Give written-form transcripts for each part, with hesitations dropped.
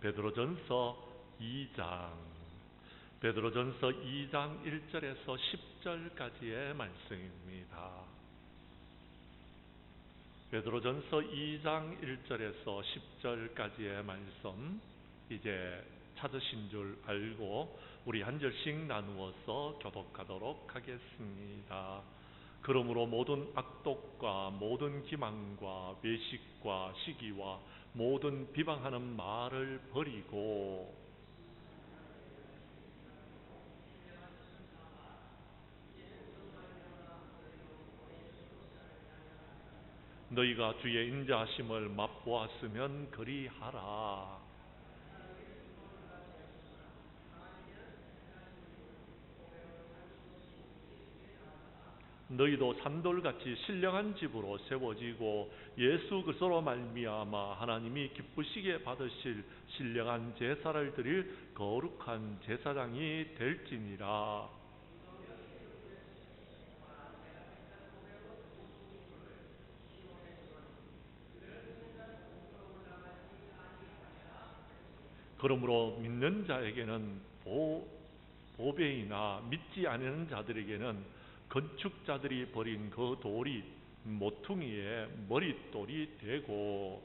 베드로전서 2장, 베드로전서 2장 1절에서 10절까지의 말씀입니다. 베드로전서 2장 1절에서 10절까지의 말씀, 이제 찾으신 줄 알고 우리 한 절씩 나누어서 교독하도록 하겠습니다. 그러므로 모든 악독과 모든 기망과 외식과 시기와 모든 비방하는 말을 버리고 너희가 주의 인자하심을 맛보았으면 그리하라. 너희도 산돌같이 신령한 집으로 세워지고 예수 그리스도로 말미암아 하나님이 기쁘시게 받으실 신령한 제사를 드릴 거룩한 제사장이 될지니라. 그러므로 믿는 자에게는 보배이나 믿지 않는 자들에게는 건축자들이 버린 그 돌이 모퉁이의 머릿돌이 되고,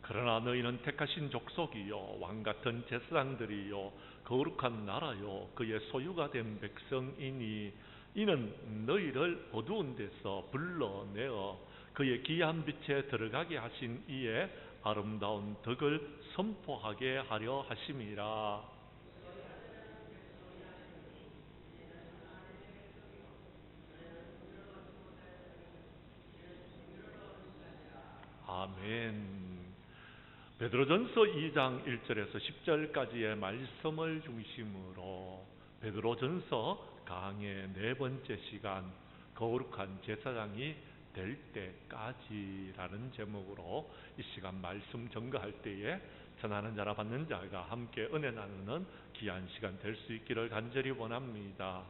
그러나 너희는 택하신 족속이요 왕같은 제사장들이요 거룩한 나라요 그의 소유가 된 백성이니 이는 너희를 어두운 데서 불러내어 그의 귀한 빛에 들어가게 하신 이의 아름다운 덕을 선포하게 하려 하심이라. 아멘. 베드로전서 2장 1절에서 10절까지의 말씀을 중심으로 베드로전서 강의 네 번째 시간, 거룩한 제사장이 될 때까지라는 제목으로 이 시간 말씀 전가할 때에 전하는 자나 받는 자가 함께 은혜 나누는 귀한 시간 될 수 있기를 간절히 원합니다.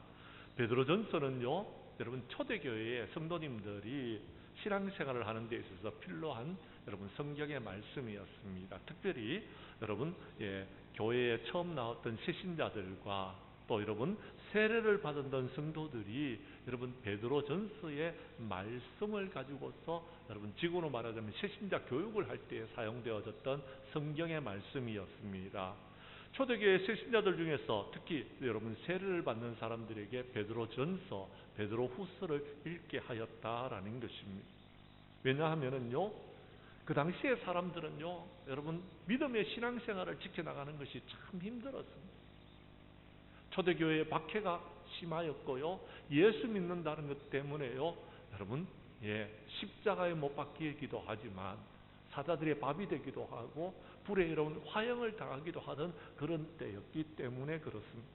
베드로전서는요, 여러분 초대교회의 성도님들이 신앙생활을 하는 데 있어서 필요한 여러분 성경의 말씀이었습니다. 특별히 여러분 교회에 처음 나왔던 새신자들과 또 여러분 세례를 받았던 성도들이 여러분 베드로전서의 말씀을 가지고서 여러분 지구로 말하자면 새신자 교육을 할 때 사용되어졌던 성경의 말씀이었습니다. 초대교회 새신자들 중에서 특히 여러분 세례를 받는 사람들에게 베드로전서, 베드로후서를 읽게 하였다라는 것입니다. 왜냐하면은요, 그 당시의 사람들은요, 여러분 믿음의 신앙생활을 지켜나가는 것이 참 힘들었습니다. 초대교회의 박해가 심하였고요, 예수 믿는다는 것 때문에요, 여러분 십자가에 못 박히기도 하지만 사자들의 밥이 되기도 하고 불에 이런 화형을 당하기도 하던 그런 때였기 때문에 그렇습니다.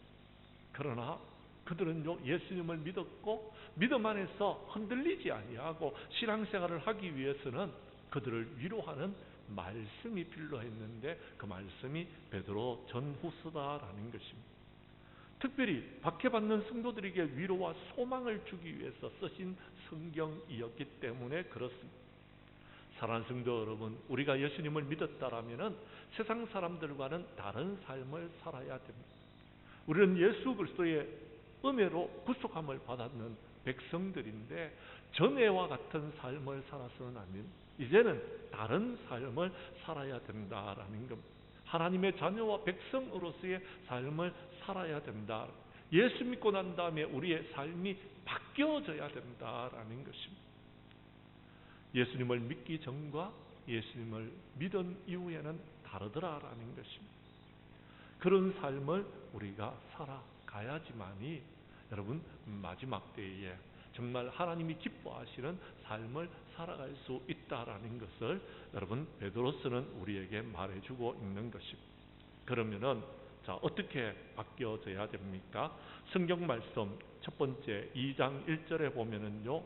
그러나 그들은요 예수님을 믿었고 믿음 안에서 흔들리지 아니하고 신앙생활을 하기 위해서는 그들을 위로하는 말씀이 필요했는데 그 말씀이 베드로 전후서다라는 것입니다. 특별히 박해받는 성도들에게 위로와 소망을 주기 위해서 쓰신 성경이었기 때문에 그렇습니다. 사랑하는 성도 여러분, 우리가 예수님을 믿었다라면 세상 사람들과는 다른 삶을 살아야 됩니다. 우리는 예수 그리스도의 은혜로 구속함을 받았는 백성들인데 전에와 같은 삶을 살아서는 안 됩니다. 이제는 다른 삶을 살아야 된다라는 겁니다. 하나님의 자녀와 백성으로서의 삶을 살아야 된다. 예수 믿고 난 다음에 우리의 삶이 바뀌어져야 된다라는 것입니다. 예수님을 믿기 전과 예수님을 믿은 이후에는 다르더라라는 것입니다. 그런 삶을 우리가 살아가야지만이 여러분 마지막 때에 정말 하나님이 기뻐하시는 삶을 살아갈 수 있다라는 것을 여러분 베드로서는 우리에게 말해주고 있는 것입니다. 그러면은 자 어떻게 바뀌어져야 됩니까? 성경 말씀 첫 번째 2장 1절에 보면은요,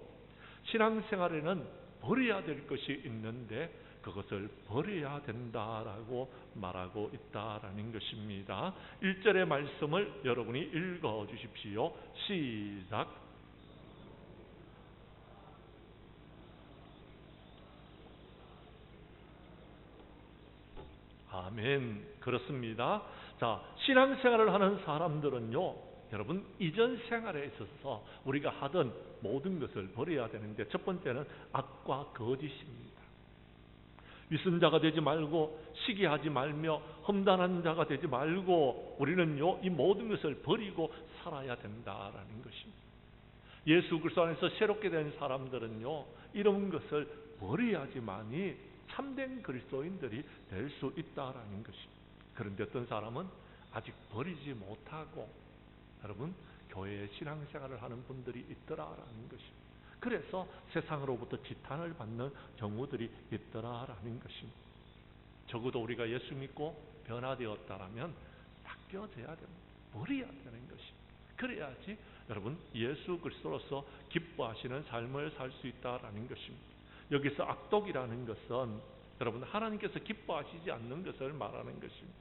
신앙생활에는 버려야 될 것이 있는데 그 그것을 버려야 된다라고 말하고 있다라는 것입니다. 1절의 말씀을 여러분이 읽어 주십시오. 시작. 아멘. 그렇습니다. 자, 신앙생활을 하는 사람들은요, 여러분 이전 생활에 있어서 우리가 하던 모든 것을 버려야 되는데, 첫 번째는 악과 거짓입니다. 위선자가 되지 말고 시기하지 말며 험단한 자가 되지 말고 우리는요 이 모든 것을 버리고 살아야 된다라는 것입니다. 예수 그리스도 안에서 새롭게 된 사람들은요 이런 것을 버려야지만이 참된 그리스도인들이 될 수 있다라는 것입니다. 그런데 어떤 사람은 아직 버리지 못하고 여러분 교회에 신앙생활을 하는 분들이 있더라라는 것입니다. 그래서 세상으로부터 지탄을 받는 경우들이 있더라라는 것입니다. 적어도 우리가 예수 믿고 변화되었다라면 바뀌어져야 됩니다. 버려야 되는 것입니다. 그래야지 여러분 예수 그리스도로서 기뻐하시는 삶을 살 수 있다라는 것입니다. 여기서 악독이라는 것은 여러분 하나님께서 기뻐하시지 않는 것을 말하는 것입니다.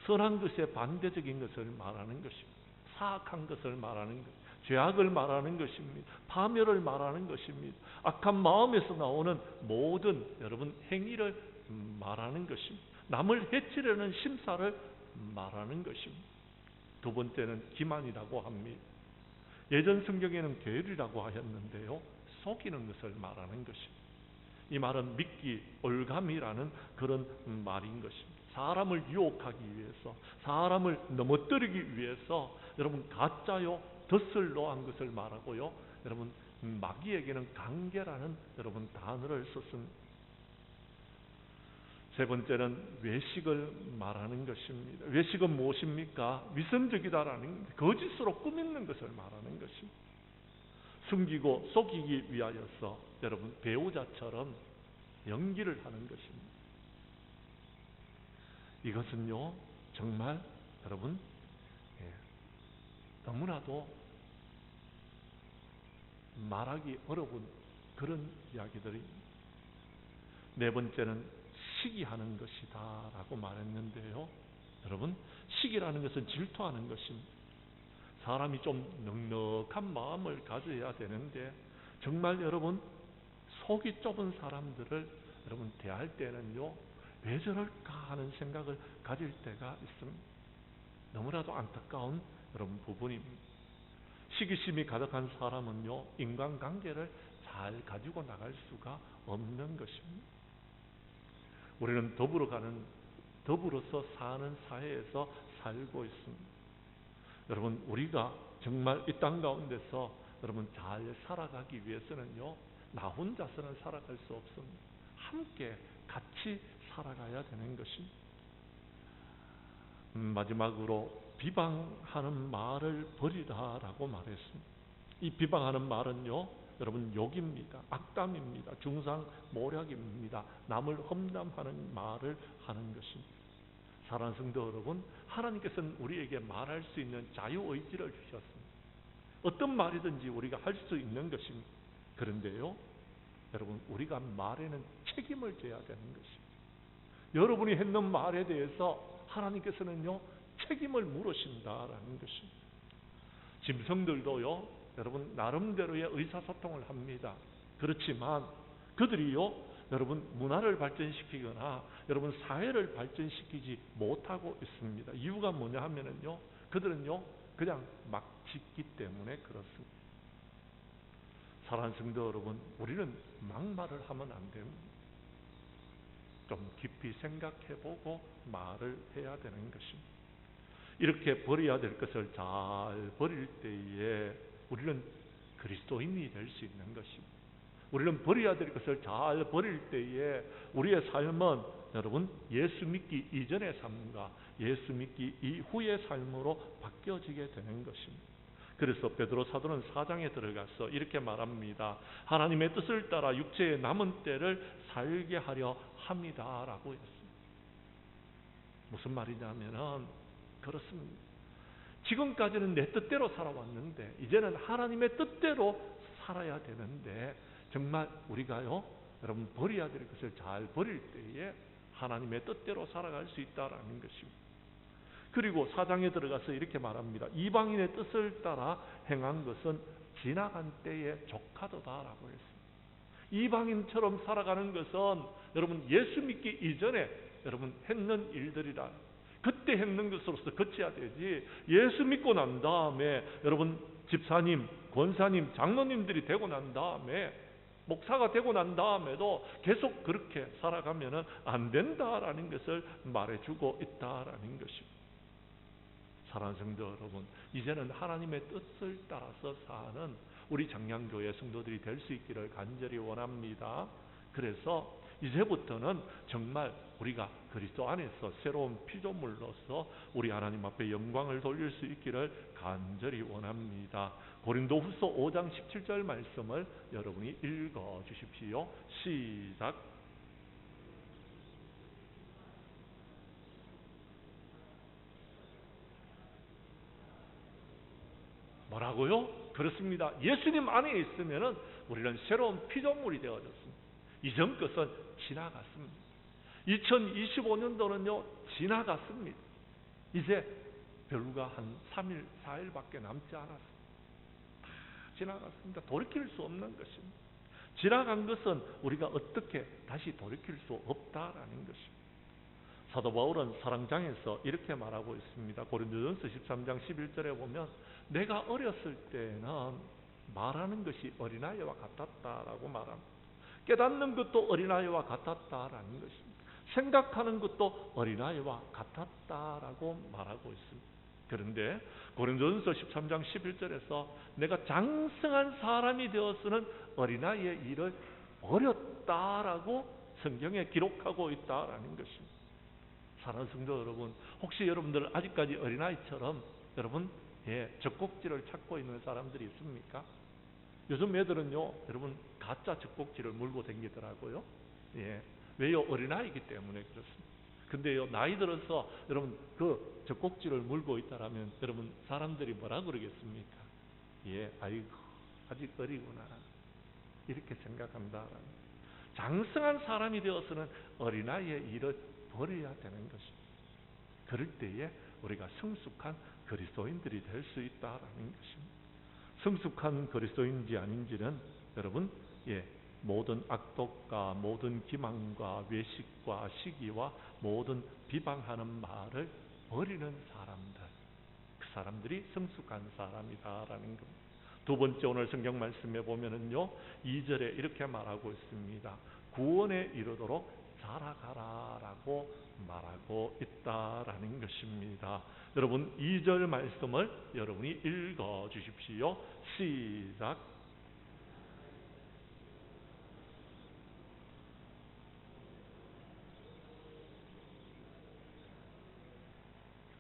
선한 것에 반대적인 것을 말하는 것입니다. 사악한 것을 말하는 것, 죄악을 말하는 것입니다. 파멸을 말하는 것입니다. 악한 마음에서 나오는 모든 여러분 행위를 말하는 것입니다. 남을 해치려는 심사를 말하는 것입니다. 두 번째는 기만이라고 합니다. 예전 성경에는 계율이라고 하였는데요, 속이는 것을 말하는 것입니다. 이 말은 믿기, 올감이라는 그런 말인 것입니다. 사람을 유혹하기 위해서, 사람을 넘어뜨리기 위해서 여러분 가짜요 덫을 놓은 것을 말하고요, 여러분 마귀에게는 관계라는 여러분 단어를 썼습니다. 세 번째는 외식을 말하는 것입니다. 외식은 무엇입니까? 위선적이다라는 거짓으로 꾸미는 것을 말하는 것입니다. 숨기고 속이기 위하여서 여러분 배우자처럼 연기를 하는 것입니다. 이것은요 정말 여러분 너무나도 말하기 어려운 그런 이야기들입니다. 네 번째는 시기하는 것이다 라고 말했는데요, 여러분 시기라는 것은 질투하는 것입니다. 사람이 좀 넉넉한 마음을 가져야 되는데 정말 여러분 속이 좁은 사람들을 여러분 대할 때는요 왜 저럴까 하는 생각을 가질 때가 있습니다. 너무나도 안타까운 여러분 부분입니다. 시기심이 가득한 사람은요 인간관계를 잘 가지고 나갈 수가 없는 것입니다. 우리는 더불어서 사는 사회에서 살고 있습니다. 여러분 우리가 정말 이 땅 가운데서 여러분 잘 살아가기 위해서는요 나 혼자서는 살아갈 수 없습니다. 함께 같이 살아가야 되는 것입니다. 마지막으로 비방하는 말을 버리라라고 말했습니다. 이 비방하는 말은요 여러분 욕입니다. 악담입니다. 중상모략입니다. 남을 험담하는 말을 하는 것입니다. 사랑하는 성도 여러분, 하나님께서는 우리에게 말할 수 있는 자유의지를 주셨습니다. 어떤 말이든지 우리가 할 수 있는 것입니다. 그런데요 여러분 우리가 말에는 책임을 져야 되는 것입니다. 여러분이 했는 말에 대해서 하나님께서는요 책임을 물으신다라는 것입니다. 짐승들도요 여러분 나름대로의 의사소통을 합니다. 그렇지만 그들이요 여러분 문화를 발전시키거나 여러분 사회를 발전시키지 못하고 있습니다. 이유가 뭐냐 하면은요 그들은요 그냥 막 짖기 때문에 그렇습니다. 사랑하는 성도 여러분, 우리는 막말을 하면 안 됩니다. 좀 깊이 생각해보고 말을 해야 되는 것입니다. 이렇게 버려야 될 것을 잘 버릴 때에 우리는 그리스도인이 될 수 있는 것입니다. 우리는 버려야 될 것을 잘 버릴 때에 우리의 삶은 여러분 예수 믿기 이전의 삶과 예수 믿기 이후의 삶으로 바뀌어지게 되는 것입니다. 그래서 베드로 사도는 4장에 들어가서 이렇게 말합니다. 하나님의 뜻을 따라 육체의 남은 때를 살게 하려 합니다라고 했습니다. 무슨 말이냐면은 그렇습니다. 지금까지는 내 뜻대로 살아왔는데 이제는 하나님의 뜻대로 살아야 되는데 정말 우리가요 여러분 버려야 될 것을 잘 버릴 때에 하나님의 뜻대로 살아갈 수 있다라는 것입니다. 그리고 4장에 들어가서 이렇게 말합니다. 이방인의 뜻을 따라 행한 것은 지나간 때에 족하도다라고 했습니다. 이방인처럼 살아가는 것은 여러분 예수 믿기 이전에 여러분 했는 일들이라 그때 했는 것으로서 그쳐야 되지, 예수 믿고 난 다음에 여러분 집사님, 권사님, 장로님들이 되고 난 다음에 목사가 되고 난 다음에도 계속 그렇게 살아가면 안 된다라는 것을 말해주고 있다라는 것입니다. 사랑하는 성도 여러분, 이제는 하나님의 뜻을 따라서 사는 우리 장량교회 성도들이 될 수 있기를 간절히 원합니다. 그래서 이제부터는 정말 우리가 그리스도 안에서 새로운 피조물로서 우리 하나님 앞에 영광을 돌릴 수 있기를 간절히 원합니다. 고린도후서 5장 17절 말씀을 여러분이 읽어 주십시오. 시작. 뭐라고요? 그렇습니다. 예수님 안에 있으면 우리는 새로운 피조물이 되어졌습니다. 이전 것은 지나갔습니다. 2025년도는요 지나갔습니다. 이제 별과 한 3일, 4일밖에 남지 않았습니다. 다 지나갔습니다. 돌이킬 수 없는 것입니다. 지나간 것은 우리가 어떻게 다시 돌이킬 수 없다라는 것입니다. 사도 바울은 사랑장에서 이렇게 말하고 있습니다. 고린도전서 13장 11절에 보면 내가 어렸을 때는 말하는 것이 어린아이와 같았다라고 말합니다. 깨닫는 것도 어린아이와 같았다라는 것입니다. 생각하는 것도 어린아이와 같았다라고 말하고 있습니다. 그런데 고린도전서 13장 11절에서 내가 장성한 사람이 되어서는 어린아이의 일을 버렸다라고 성경에 기록하고 있다라는 것입니다. 사랑하는 성도 여러분, 혹시 여러분들 아직까지 어린아이처럼 여러분 젖꼭지를 찾고 있는 사람들이 있습니까? 요즘 애들은요 여러분 가짜 젖꼭지를 물고 다니더라고요. 왜요? 어린아이기 때문에 그렇습니다. 근데요 나이 들어서 여러분 그 젖꼭지를 물고 있다라면 여러분 사람들이 뭐라 그러겠습니까? 아이고 아직 어리구나 이렇게 생각한다. 장성한 사람이 되어서는 어린아이의 일을 버려야 되는 것입니다. 그럴 때에 우리가 성숙한 그리스도인들이 될 수 있다라는 것입니다. 성숙한 그리스도인지 아닌지는 여러분 모든 악독과 모든 기만과 외식과 시기와 모든 비방하는 말을 버리는 사람들, 그 사람들이 성숙한 사람이다라는 겁니다. 두 번째 오늘 성경 말씀에 보면은요 2절에 이렇게 말하고 있습니다. 구원에 이르도록 자라가라라고 말하고 있다라는 것입니다. 여러분 2절 말씀을 여러분이 읽어 주십시오. 시작.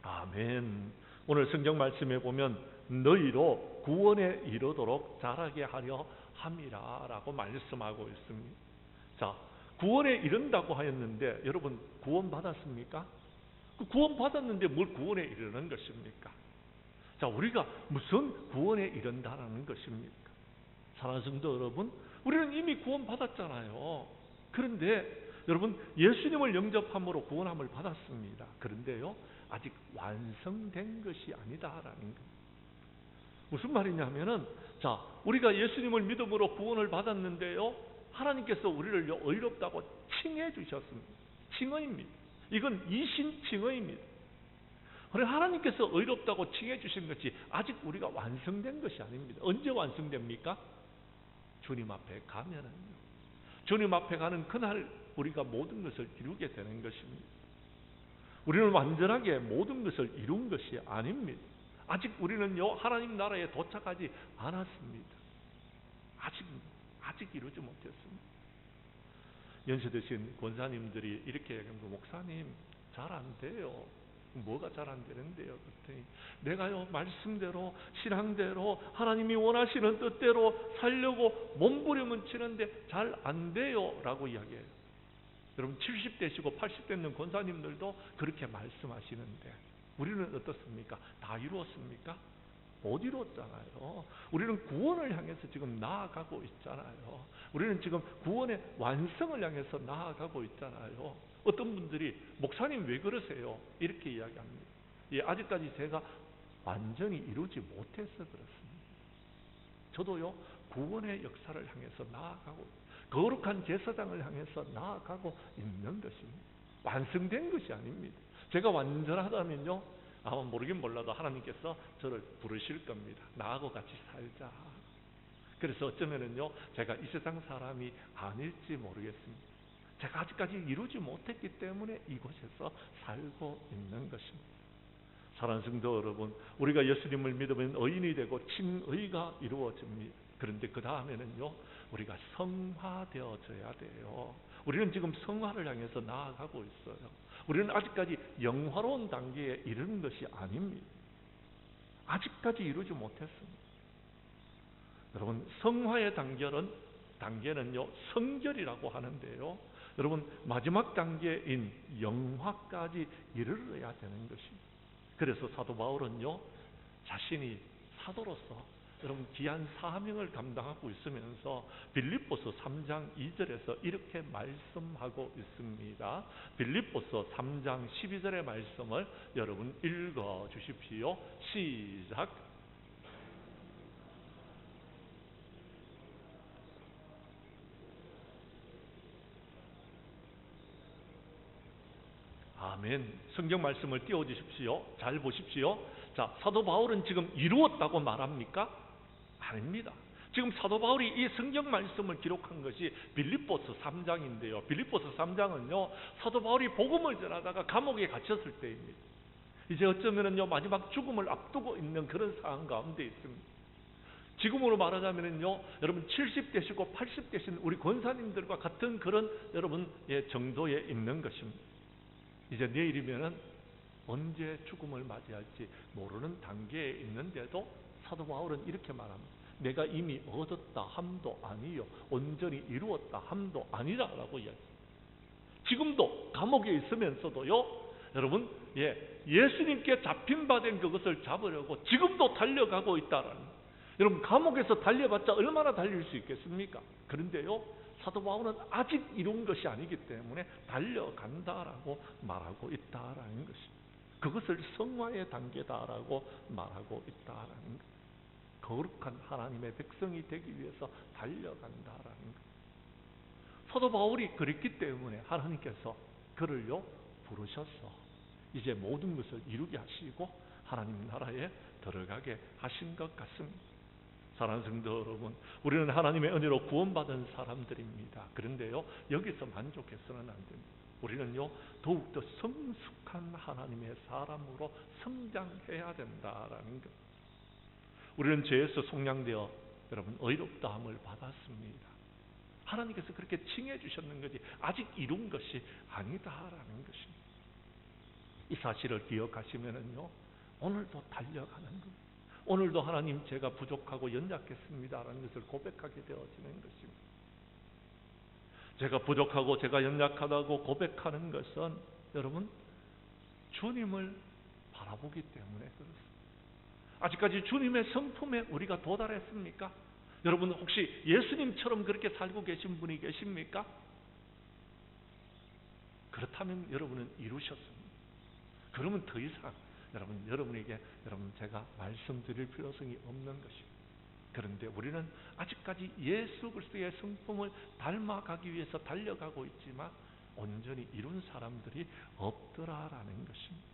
아멘. 오늘 성경 말씀에 보면 너희로 구원에 이르도록 자라게 하려 함이라라고 말씀하고 있습니다. 자, 구원에 이른다고 하였는데 여러분 구원 받았습니까? 그 구원 받았는데 뭘 구원에 이르는 것입니까? 자, 우리가 무슨 구원에 이른다라는 것입니까? 사랑하는 성도 여러분, 우리는 이미 구원 받았잖아요. 그런데 여러분 예수님을 영접함으로 구원함을 받았습니다. 그런데요 아직 완성된 것이 아니다라는 겁니다. 무슨 말이냐면은 자, 우리가 예수님을 믿음으로 구원을 받았는데요 하나님께서 우리를 의롭다고 칭해 주셨습니다. 칭의입니다. 이건 이신칭의입니다. 그래서 하나님께서 의롭다고 칭해 주신 것이 아직 우리가 완성된 것이 아닙니다. 언제 완성됩니까? 주님 앞에 가면은요. 주님 앞에 가는 그날 우리가 모든 것을 이루게 되는 것입니다. 우리는 완전하게 모든 것을 이룬 것이 아닙니다. 아직 우리는요 하나님 나라에 도착하지 않았습니다. 아직 이루지 못했습니다. 연세 드신 권사님들이 이렇게 얘기합니다. 목사님 잘 안 돼요. 뭐가 잘 안 되는데요? 그랬더니 내가요 말씀대로 신앙대로 하나님이 원하시는 뜻대로 살려고 몸부림은 치는데 잘 안 돼요 라고 이야기해요. 여러분 70대시고 80대 있는 권사님들도 그렇게 말씀하시는데 우리는 어떻습니까? 다 이루었습니까? 못 이뤘잖아요. 우리는 구원을 향해서 지금 나아가고 있잖아요. 우리는 지금 구원의 완성을 향해서 나아가고 있잖아요. 어떤 분들이 목사님 왜 그러세요? 이렇게 이야기합니다. 예, 아직까지 제가 완전히 이루지 못해서 그렇습니다. 저도요, 구원의 역사를 향해서 나아가고, 거룩한 제사장을 향해서 나아가고 있는 것입니다. 완성된 것이 아닙니다. 제가 완전하다면요, 아마 모르긴 몰라도 하나님께서 저를 부르실 겁니다. 나하고 같이 살자. 그래서 어쩌면은요, 제가 이 세상 사람이 아닐지 모르겠습니다. 제가 아직까지 이루지 못했기 때문에 이곳에서 살고 있는 것입니다. 사랑하는 성도 여러분, 우리가 예수님을 믿으면 의인이 되고 칭의가 이루어집니다. 그런데 그 다음에는요, 우리가 성화되어져야 돼요. 우리는 지금 성화를 향해서 나아가고 있어요. 우리는 아직까지 영화로운 단계에 이르는 것이 아닙니다. 아직까지 이루지 못했습니다. 여러분, 성화의 단계는요, 성결이라고 하는데요, 여러분, 마지막 단계인 영화까지 이르러야 되는 것입니다. 그래서 사도 바울은요, 자신이 사도로서 여러분 귀한 사명을 감당하고 있으면서 빌립보서 3장 2절에서 이렇게 말씀하고 있습니다. 빌립보서 3장 12절의 말씀을 여러분 읽어 주십시오. 시작. 아멘. 성경 말씀을 띄워주십시오. 잘 보십시오. 자, 사도 바울은 지금 이루었다고 말합니까? 아닙니다. 지금 사도 바울이 이 성경 말씀을 기록한 것이 빌립보서 3장인데요. 빌립보서 3장은요, 사도 바울이 복음을 전하다가 감옥에 갇혔을 때입니다. 이제 어쩌면은요, 마지막 죽음을 앞두고 있는 그런 상황 가운데 있습니다. 지금으로 말하자면은요, 여러분 70대시고 80대신 우리 권사님들과 같은 그런 여러분 정도에 있는 것입니다. 이제 내일이면은 언제 죽음을 맞이할지 모르는 단계에 있는데도 사도 바울은 이렇게 말합니다. 내가 이미 얻었다 함도 아니요 온전히 이루었다 함도 아니라라고 이야기합니다. 지금도 감옥에 있으면서도요, 여러분, 예수님께 잡힌 바 된 그것을 잡으려고 지금도 달려가고 있다라는 거예요. 여러분, 감옥에서 달려봤자 얼마나 달릴 수 있겠습니까? 그런데요, 사도 바울은 아직 이룬 것이 아니기 때문에 달려간다라고 말하고 있다라는 것입니다. 그것을 성화의 단계다라고 말하고 있다라는 것. 거룩한 하나님의 백성이 되기 위해서 달려간다라는 것. 사도 바울이 그랬기 때문에 하나님께서 그를요 부르셔서 이제 모든 것을 이루게 하시고 하나님 나라에 들어가게 하신 것 같습니다. 사랑하는 성도 여러분, 우리는 하나님의 은혜로 구원받은 사람들입니다. 그런데요, 여기서 만족해서는 안 됩니다. 우리는요, 더욱더 성숙한 하나님의 사람으로 성장해야 된다라는 것. 우리는 죄에서 속량되어 여러분 의롭다함을 받았습니다. 하나님께서 그렇게 칭해 주셨는 거지 아직 이룬 것이 아니다라는 것입니다. 이 사실을 기억하시면은요, 오늘도 달려가는 것. 오늘도 하나님 제가 부족하고 연약했습니다라는 것을 고백하게 되어지는 것입니다. 제가 부족하고 제가 연약하다고 고백하는 것은 여러분 주님을 바라보기 때문에 그렇습니다. 아직까지 주님의 성품에 우리가 도달했습니까? 여러분 혹시 예수님처럼 그렇게 살고 계신 분이 계십니까? 그렇다면 여러분은 이루셨습니다. 그러면 더 이상 여러분에게 제가 말씀드릴 필요성이 없는 것입니다. 그런데 우리는 아직까지 예수 그리스도의 성품을 닮아가기 위해서 달려가고 있지만 온전히 이룬 사람들이 없더라라는 것입니다.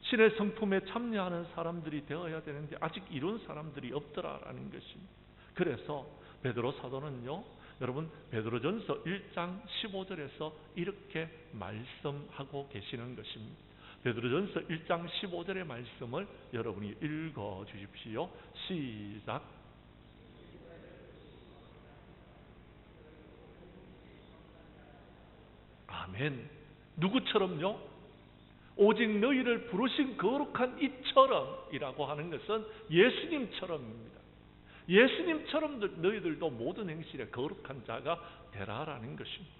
신의 성품에 참여하는 사람들이 되어야 되는데 아직 이룬 사람들이 없더라라는 것입니다. 그래서 베드로 사도는요, 여러분 베드로전서 1장 15절에서 이렇게 말씀하고 계시는 것입니다. 베드로전서 1장 15절의 말씀을 여러분이 읽어 주십시오. 시작. 아멘. 누구처럼요? 오직 너희를 부르신 거룩한 이처럼이라고 하는 것은 예수님처럼입니다. 예수님처럼 너희들도 모든 행실에 거룩한 자가 되라라는 것입니다.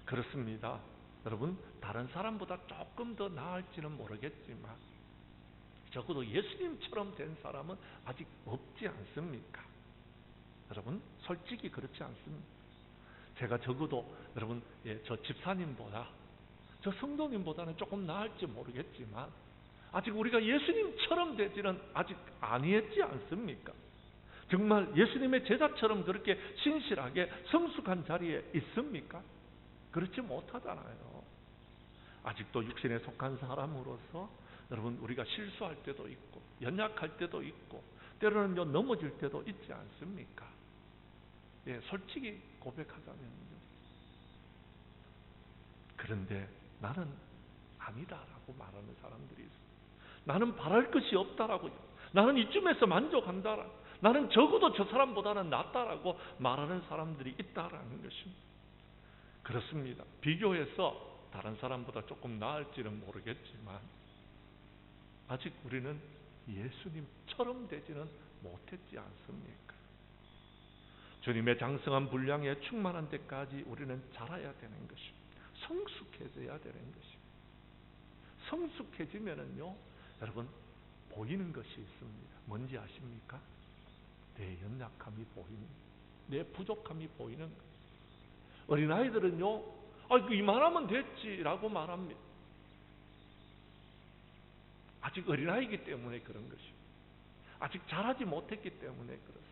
그렇습니다. 여러분 다른 사람보다 조금 더 나을지는 모르겠지만 적어도 예수님처럼 된 사람은 아직 없지 않습니까? 여러분, 솔직히 그렇지 않습니까? 제가 적어도 여러분, 저 집사님보다, 저 성도님보다는 조금 나을지 모르겠지만 아직 우리가 예수님처럼 되지는 아직 아니했지 않습니까? 정말 예수님의 제자처럼 그렇게 신실하게 성숙한 자리에 있습니까? 그렇지 못하잖아요. 아직도 육신에 속한 사람으로서 여러분, 우리가 실수할 때도 있고 연약할 때도 있고 때로는 넘어질 때도 있지 않습니까? 솔직히 고백하자면요. 그런데 나는 아니다라고 말하는 사람들이 있어요. 나는 바랄 것이 없다라고요. 나는 이쯤에서 만족한다라. 나는 적어도 저 사람보다는 낫다라고 말하는 사람들이 있다라는 것입니다. 그렇습니다. 비교해서 다른 사람보다 조금 나을지는 모르겠지만 아직 우리는 예수님처럼 되지는 못했지 않습니까? 주님의 장성한 분량에 충만한 데까지 우리는 자라야 되는 것입니다. 성숙해져야 되는 것입니다. 성숙해지면은요, 여러분, 보이는 것이 있습니다. 뭔지 아십니까? 내 연약함이 보입니다. 내 부족함이 보이는 거예요. 어린아이들은요, 이만하면 됐지라고 말합니다. 아직 어린아이기 때문에 그런 것입니다. 아직 자라지 못했기 때문에 그렇습니다.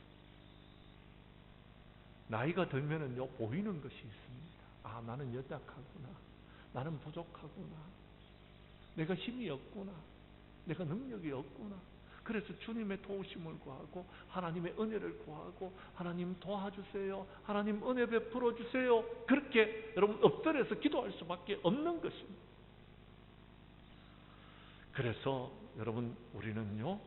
나이가 들면은요, 보이는 것이 있습니다. 아, 나는 연약하구나. 나는 부족하구나. 내가 힘이 없구나. 내가 능력이 없구나. 그래서 주님의 도우심을 구하고 하나님의 은혜를 구하고 하나님 도와주세요. 하나님 은혜 베풀어 주세요. 그렇게 여러분 엎드려서 기도할 수밖에 없는 것입니다. 그래서 여러분, 우리는요,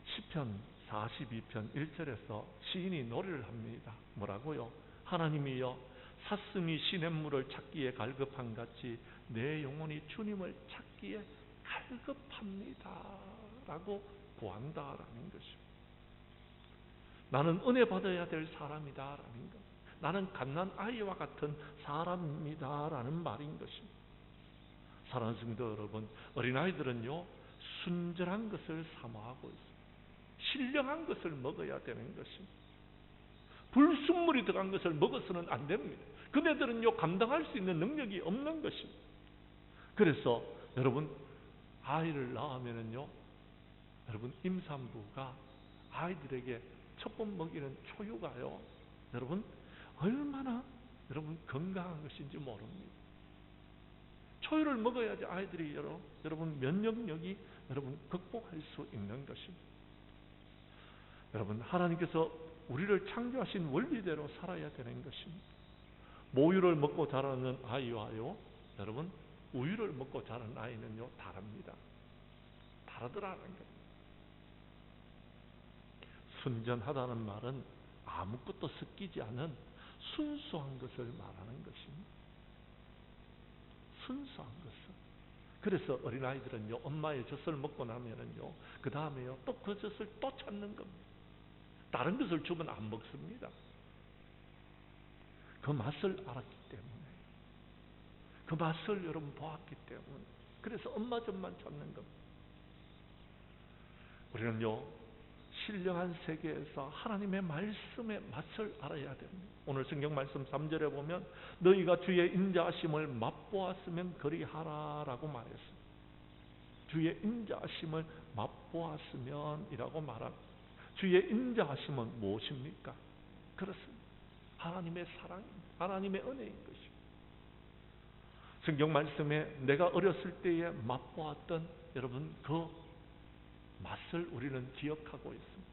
시편 42편 1절에서 시인이 노래를 합니다. 뭐라고요? 하나님이여, 사슴이 시냇물을 찾기에 갈급한 같이 내 영혼이 주님을 찾기에 갈급합니다 라고 구한다라는 것입니다. 나는 은혜 받아야 될 사람이다라는 것, 나는 갓난 아이와 같은 사람입니다라는 말인 것입니다. 사랑하는 성도 여러분, 어린아이들은요, 순전한 것을 사모하고 있습니다. 신령한 것을 먹어야 되는 것입니다. 불순물이 들어간 것을 먹어서는 안 됩니다. 그네들은요, 감당할 수 있는 능력이 없는 것입니다. 그래서 여러분, 아이를 낳으면은요, 여러분, 임산부가 아이들에게 첫 번 먹이는 초유가요, 여러분, 얼마나 여러분 건강한 것인지 모릅니다. 초유를 먹어야지 아이들이 여러분 면역력이 여러분 극복할 수 있는 것입니다. 여러분, 하나님께서 우리를 창조하신 원리대로 살아야 되는 것입니다. 모유를 먹고 자라는 아이와요, 여러분, 우유를 먹고 자라는 아이는요, 다릅니다. 다르더라는 거예요. 순전하다는 말은 아무것도 섞이지 않은 순수한 것을 말하는 것입니다. 순수한 것을. 그래서 어린아이들은요, 엄마의 젖을 먹고 나면은요, 그 다음에요, 또 그 젖을 또 찾는 겁니다. 다른 것을 주면 안 먹습니다. 그 맛을 알았기 때문에, 그 맛을 여러분 보았기 때문에, 그래서 엄마 젖만 찾는 겁니다. 우리는요, 신령한 세계에서 하나님의 말씀의 맛을 알아야 됩니다. 오늘 성경 말씀 3절에 보면 너희가 주의 인자하심을 맛보았으면 그리하라 라고 말했습니다. 주의 인자하심을 맛보았으면 이라고 말합니다. 주의 인자하심은 무엇입니까? 그렇습니다. 하나님의 사랑입니다. 하나님의 은혜인 것입니다. 성경 말씀에 내가 어렸을 때에 맛보았던 여러분 그 맛을 우리는 기억하고 있습니다.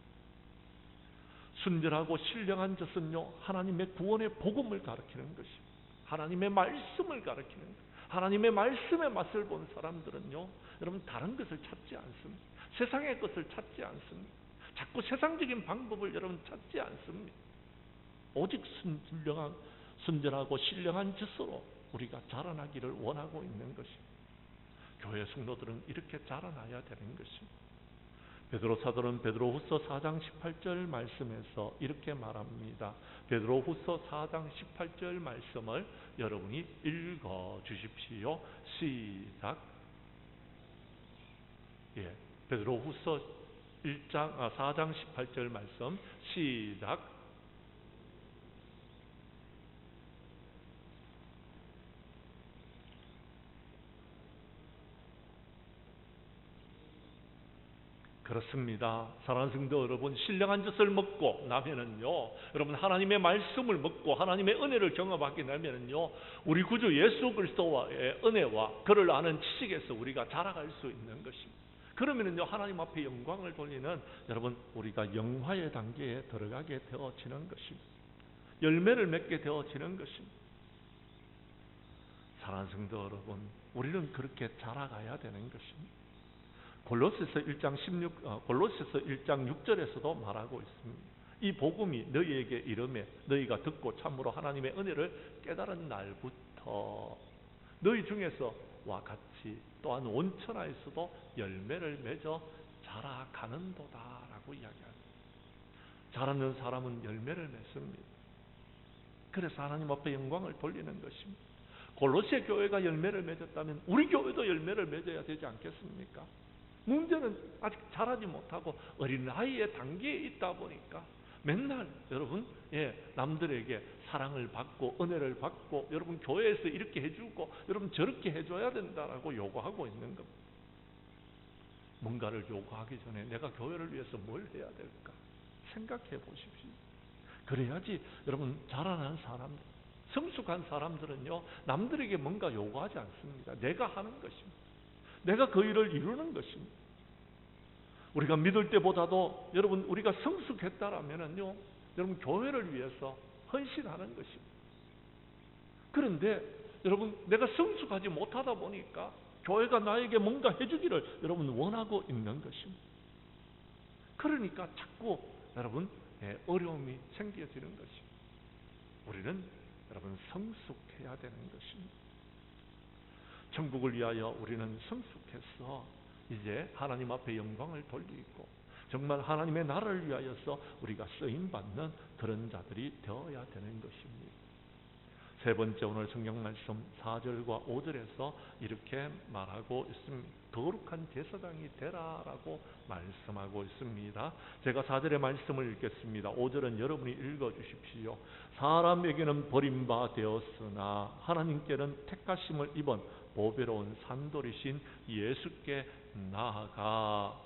순전하고 신령한 젖은요, 하나님의 구원의 복음을 가르치는 것입니다. 하나님의 말씀을 가르치는 것. 하나님의 말씀의 맛을 본 사람들은요, 여러분 다른 것을 찾지 않습니다. 세상의 것을 찾지 않습니다. 자꾸 세상적인 방법을 여러분 찾지 않습니다. 오직 순전하고 신령한 젖으로 우리가 자라나기를 원하고 있는 것입니다. 교회 성도들은 이렇게 자라나야 되는 것입니다. 베드로 사도는 베드로후서 4장 18절 말씀에서 이렇게 말합니다. 베드로후서 4장 18절 말씀을 여러분이 읽어 주십시오. 시작. 베드로후서 4장 18절 말씀 시작. 그렇습니다. 사랑하는 성도 여러분, 신령한 젖을 먹고 나면은요, 여러분 하나님의 말씀을 먹고 하나님의 은혜를 경험하게 되면은요, 우리 구주 예수 그리스도와의 은혜와 그를 아는 지식에서 우리가 자라갈 수 있는 것입니다. 그러면은요, 하나님 앞에 영광을 돌리는 여러분 우리가 영화의 단계에 들어가게 되어지는 것입니다. 열매를 맺게 되어지는 것입니다. 사랑하는 성도 여러분, 우리는 그렇게 자라가야 되는 것입니다. 골로새서 1장 6절에서도 말하고 있습니다. 이 복음이 너희에게 이르매 너희가 듣고 참으로 하나님의 은혜를 깨달은 날부터 너희 중에서와 같이 또한 온천하에서도 열매를 맺어 자라가는도다 라고 이야기합니다. 자라는 사람은 열매를 맺습니다. 그래서 하나님 앞에 영광을 돌리는 것입니다. 골로새 교회가 열매를 맺었다면 우리 교회도 열매를 맺어야 되지 않겠습니까? 문제는 아직 자라지 못하고 어린아이의 단계에 있다 보니까 맨날 여러분 남들에게 사랑을 받고 은혜를 받고 여러분 교회에서 이렇게 해주고 여러분 저렇게 해줘야 된다라고 요구하고 있는 겁니다. 뭔가를 요구하기 전에 내가 교회를 위해서 뭘 해야 될까 생각해 보십시오. 그래야지 여러분 자라난 사람들, 성숙한 사람들은요 남들에게 뭔가 요구하지 않습니다. 내가 하는 것입니다. 내가 그 일을 이루는 것입니다. 우리가 믿을 때보다도 여러분 우리가 성숙했다라면은요, 여러분 교회를 위해서 헌신하는 것입니다. 그런데 여러분 내가 성숙하지 못하다 보니까 교회가 나에게 뭔가 해주기를 여러분 원하고 있는 것입니다. 그러니까 자꾸 여러분 어려움이 생겨지는 것입니다. 우리는 여러분 성숙해야 되는 것입니다. 천국을 위하여 우리는 성숙해서 이제 하나님 앞에 영광을 돌리고 정말 하나님의 나라를 위하여서 우리가 쓰임받는 그런 자들이 되어야 되는 것입니다. 세 번째 오늘 성경 말씀 4절과 5절에서 이렇게 말하고 있습니다. 거룩한 제사장이 되라라고 말씀하고 있습니다. 제가 4절의 말씀을 읽겠습니다. 5절은 여러분이 읽어주십시오. 사람에게는 버림바 되었으나 하나님께는 택하심을 입은 보배로운 산돌이신 예수께 나아가.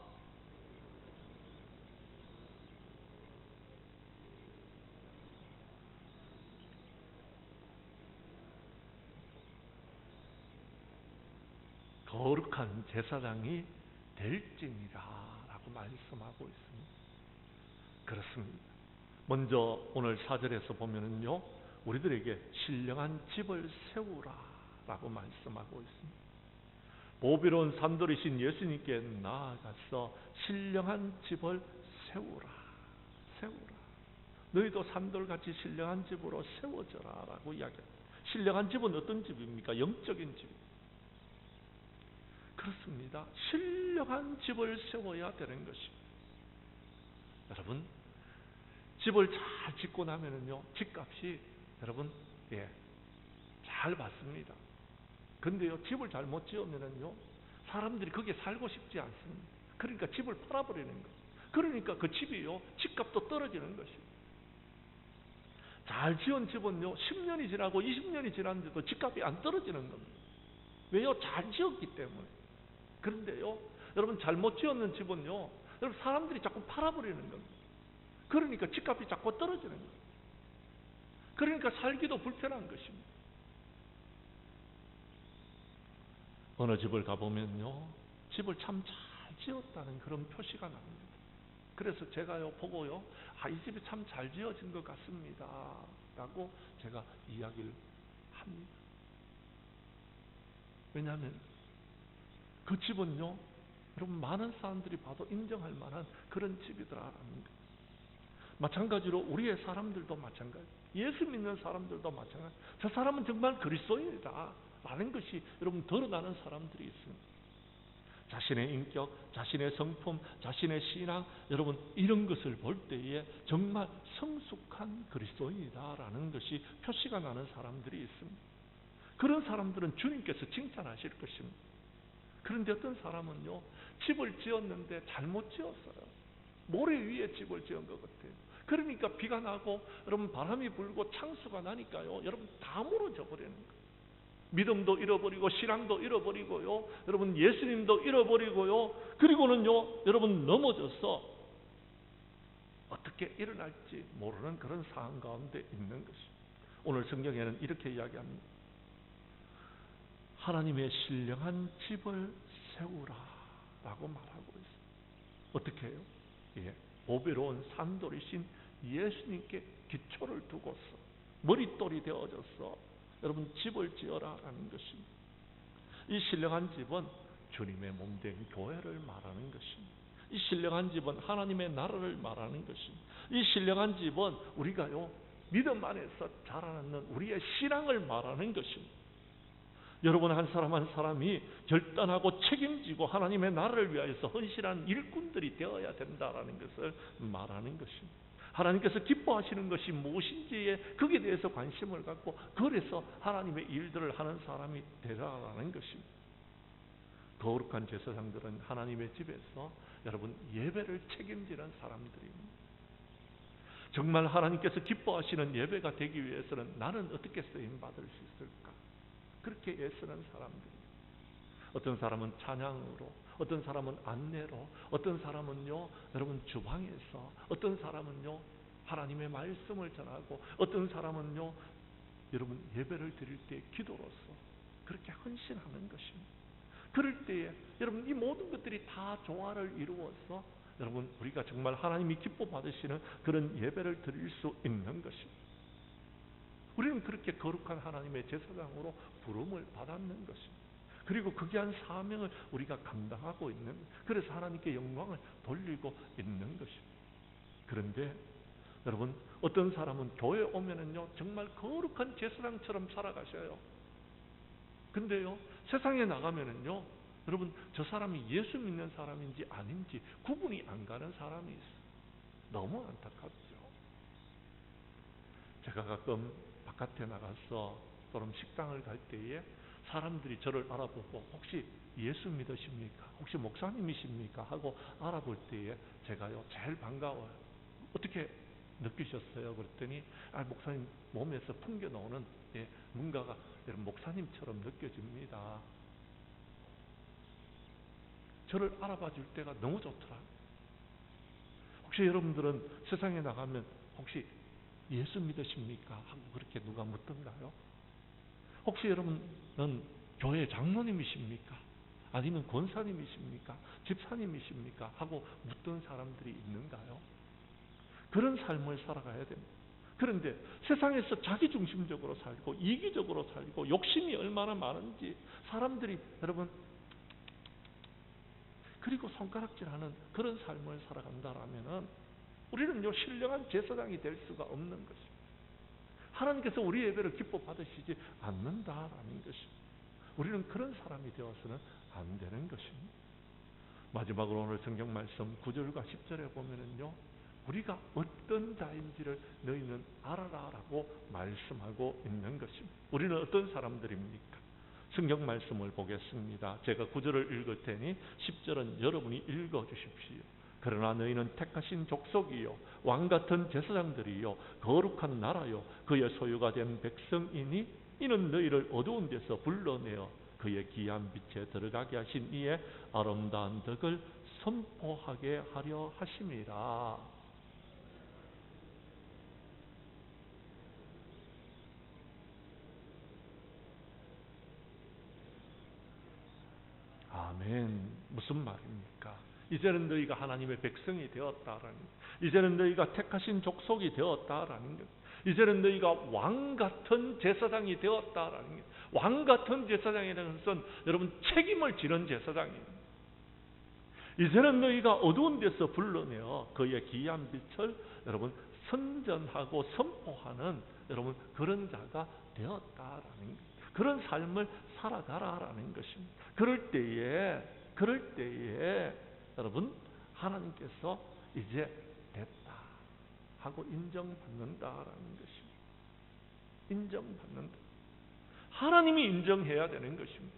거룩한 제사장이 될지니라 라고 말씀하고 있습니다. 그렇습니다. 먼저 오늘 4절에서 보면은요, 우리들에게 신령한 집을 세우라 라고 말씀하고 있습니다. 보배로운 산돌이신 예수님께 나아가서 신령한 집을 세우라. 너희도 산돌같이 신령한 집으로 세워져라 라고 이야기합니다. 신령한 집은 어떤 집입니까? 영적인 집. 그렇습니다. 신령한 집을 세워야 되는 것입니다. 여러분, 집을 잘 짓고 나면은요, 집값이 여러분, 잘 받습니다. 근데요, 집을 잘못 지으면은요, 사람들이 거기에 살고 싶지 않습니다. 그러니까 집을 팔아버리는 거예요. 그러니까 그 집이요, 집값도 떨어지는 것입니다. 잘 지은 집은요, 10년이 지나고 20년이 지났는데도 집값이 안 떨어지는 겁니다. 왜요? 잘 지었기 때문에. 그런데요, 여러분 잘못 지었는 집은요, 여러분 사람들이 자꾸 팔아버리는 겁니다. 그러니까 집값이 자꾸 떨어지는 거예요. 그러니까 살기도 불편한 것입니다. 어느 집을 가보면요, 집을 참 잘 지었다는 그런 표시가 납니다. 그래서 제가요 보고요, 이 집이 참 잘 지어진 것 같습니다 라고 제가 이야기를 합니다. 왜냐하면 그 집은요, 여러분 많은 사람들이 봐도 인정할 만한 그런 집이더라라는 거예요. 마찬가지로 우리의 사람들도 마찬가지, 예수 믿는 사람들도 마찬가지. 저 사람은 정말 그리스도인이다 라는 것이 여러분 드러나는 사람들이 있습니다. 자신의 인격, 자신의 성품, 자신의 신앙, 여러분 이런 것을 볼 때에 정말 성숙한 그리스도인이다 라는 것이 표시가 나는 사람들이 있습니다. 그런 사람들은 주님께서 칭찬하실 것입니다. 그런데 어떤 사람은요, 집을 지었는데 잘못 지었어요. 모래 위에 집을 지은 것 같아요. 그러니까 비가 나고 여러분 바람이 불고 창수가 나니까요, 여러분 다 무너져 버리는 거예요. 믿음도 잃어버리고 신앙도 잃어버리고요, 여러분 예수님도 잃어버리고요, 그리고는요 여러분 넘어져서 어떻게 일어날지 모르는 그런 상황 가운데 있는 것입니다. 오늘 성경에는 이렇게 이야기합니다. 하나님의 신령한 집을 세우라 라고 말하고 있습니다. 어떻게 해요? 예, 보배로운 산돌이신 예수님께 기초를 두고서 머릿돌이 되어져서 여러분 집을 지어라라는 것입니다. 이 신령한 집은 주님의 몸된 교회를 말하는 것입니다. 이 신령한 집은 하나님의 나라를 말하는 것입니다. 이 신령한 집은 우리가요 믿음 안에서 자라나는 우리의 신앙을 말하는 것입니다. 여러분 한 사람 한 사람이 결단하고 책임지고 하나님의 나라를 위하여서 헌신하는 일꾼들이 되어야 된다라는 것을 말하는 것입니다. 하나님께서 기뻐하시는 것이 무엇인지에 거기에 대해서 관심을 갖고 그래서 하나님의 일들을 하는 사람이 되라라는 것입니다. 거룩한 제사장들은 하나님의 집에서 여러분 예배를 책임지는 사람들입니다. 정말 하나님께서 기뻐하시는 예배가 되기 위해서는 나는 어떻게 쓰임받을 수 있을까? 그렇게 애쓰는 사람들이에요. 어떤 사람은 찬양으로, 어떤 사람은 안내로, 어떤 사람은요 여러분 주방에서, 어떤 사람은요 하나님의 말씀을 전하고, 어떤 사람은요 여러분 예배를 드릴 때 기도로서 그렇게 헌신하는 것입니다. 그럴 때에 여러분 이 모든 것들이 다 조화를 이루어서 여러분 우리가 정말 하나님이 기뻐 받으시는 그런 예배를 드릴 수 있는 것입니다. 우리는 그렇게 거룩한 하나님의 제사장으로 부름을 받았는 것입니다. 그리고 그 귀한 사명을 우리가 감당하고 있는, 그래서 하나님께 영광을 돌리고 있는 것입니다. 그런데 여러분 어떤 사람은 교회 오면은요 정말 거룩한 제사장처럼 살아가셔요. 근데요 세상에 나가면은요 여러분 저 사람이 예수 믿는 사람인지 아닌지 구분이 안 가는 사람이 있어요. 너무 안타깝죠. 제가 가끔 바깥에 나가서 또는 식당을 갈 때에 사람들이 저를 알아보고 혹시 예수 믿으십니까? 혹시 목사님이십니까? 하고 알아볼 때에 제가요 제일 반가워요. 어떻게 느끼셨어요? 그랬더니 목사님 몸에서 풍겨나오는 뭔가가 목사님처럼 느껴집니다. 저를 알아봐 줄 때가 너무 좋더라고요. 혹시 여러분들은 세상에 나가면 혹시 예수 믿으십니까? 하고 그렇게 누가 묻던가요? 혹시 여러분은 교회 장로님이십니까? 아니면 권사님이십니까? 집사님이십니까? 하고 묻던 사람들이 있는가요? 그런 삶을 살아가야 됩니다. 그런데 세상에서 자기중심적으로 살고 이기적으로 살고 욕심이 얼마나 많은지 사람들이 여러분 그리고 손가락질하는 그런 삶을 살아간다라면은 우리는요 신령한 제사장이 될 수가 없는 것입니다. 하나님께서 우리 예배를 기뻐 받으시지 않는다라는 것입니다. 우리는 그런 사람이 되어서는 안 되는 것입니다. 마지막으로 오늘 성경 말씀 9절과 10절에 보면은요 우리가 어떤 자인지를 너희는 알아라라고 말씀하고 있는 것입니다. 우리는 어떤 사람들입니까? 성경 말씀을 보겠습니다. 제가 9절을 읽을 테니 10절은 여러분이 읽어 주십시오. 그러나 너희는 택하신 족속이요 왕같은 제사장들이요 거룩한 나라요 그의 소유가 된 백성이니 이는 너희를 어두운 데서 불러내어 그의 귀한 빛에 들어가게 하신 이의 아름다운 덕을 선포하게 하려 하심이라. 아멘. 무슨 말입니까? 이제는 너희가 하나님의 백성이 되었다라는, 이제는 너희가 택하신 족속이 되었다라는 것, 이제는 너희가 왕같은 제사장이 되었다라는 것. 왕같은 제사장이라는 것은 여러분 책임을 지는 제사장입니다. 이제는 너희가 어두운 데서 불러내어 그의 귀한 빛을 여러분 선전하고 선포하는 여러분 그런 자가 되었다라는 것. 그런 삶을 살아가라라는 것입니다. 그럴 때에 여러분 하나님께서 이제 됐다 하고 인정받는다라는 것입니다. 인정받는다. 하나님이 인정해야 되는 것입니다.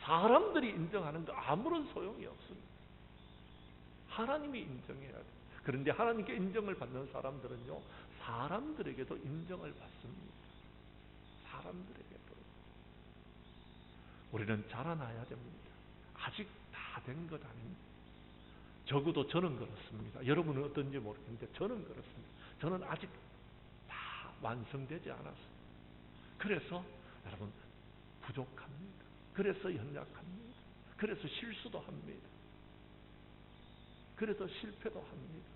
사람들이 인정하는 거 아무런 소용이 없습니다. 하나님이 인정해야 돼요. 그런데 하나님께 인정을 받는 사람들은요, 사람들에게도 인정을 받습니다. 사람들에게도. 우리는 자라나야 됩니다. 아직 다 된 것 아닙니다. 적어도 저는 그렇습니다. 여러분은 어떤지 모르겠는데 저는 그렇습니다. 저는 아직 다 완성되지 않았습니다. 그래서 여러분 부족합니다. 그래서 연약합니다. 그래서 실수도 합니다. 그래서 실패도 합니다.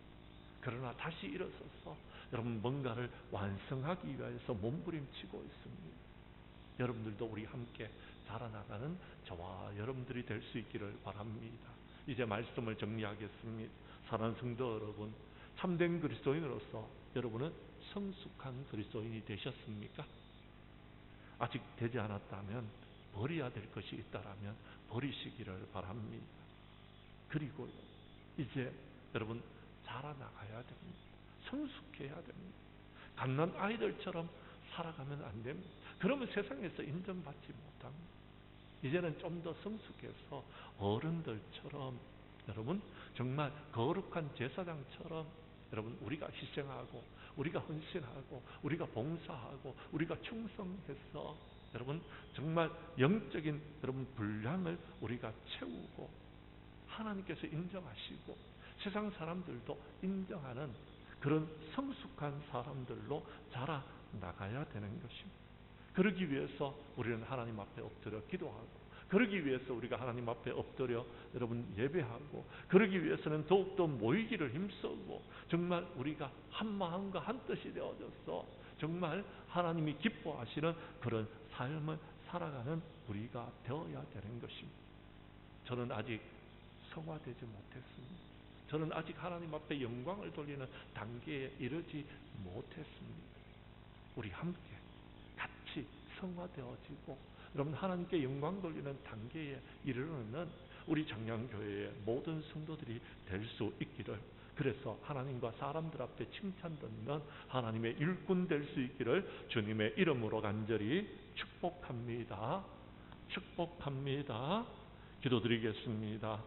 그러나 다시 일어서서 여러분 뭔가를 완성하기 위해서 몸부림치고 있습니다. 여러분들도 우리 함께 자라나가는 저와 여러분들이 될 수 있기를 바랍니다. 이제 말씀을 정리하겠습니다. 사랑하는 성도 여러분, 참된 그리스도인으로서 여러분은 성숙한 그리스도인이 되셨습니까? 아직 되지 않았다면, 버려야 될 것이 있다라면 버리시기를 바랍니다. 그리고 이제 여러분 자라나가야 됩니다. 성숙해야 됩니다. 갓난 아이들처럼 살아가면 안 됩니다. 그러면 세상에서 인정받지 못합니다. 이제는 좀 더 성숙해서 어른들처럼 여러분 정말 거룩한 제사장처럼 여러분 우리가 희생하고 우리가 헌신하고 우리가 봉사하고 우리가 충성해서 여러분 정말 영적인 여러분 분량을 우리가 채우고 하나님께서 인정하시고 세상 사람들도 인정하는 그런 성숙한 사람들로 자라나가야 되는 것입니다. 그러기 위해서 우리는 하나님 앞에 엎드려 기도하고, 그러기 위해서 우리가 하나님 앞에 엎드려 여러분 예배하고, 그러기 위해서는 더욱더 모이기를 힘쓰고 정말 우리가 한 마음과 한 뜻이 되어져서 정말 하나님이 기뻐하시는 그런 삶을 살아가는 우리가 되어야 되는 것입니다. 저는 아직 성화되지 못했습니다. 저는 아직 하나님 앞에 영광을 돌리는 단계에 이르지 못했습니다. 우리 함께 같이 성화되어지고 여러분 하나님께 영광 돌리는 단계에 이르는 우리 장량교회의 모든 성도들이 될 수 있기를, 그래서 하나님과 사람들 앞에 칭찬 듣는 하나님의 일꾼 될 수 있기를 주님의 이름으로 간절히 축복합니다. 축복합니다. 기도드리겠습니다.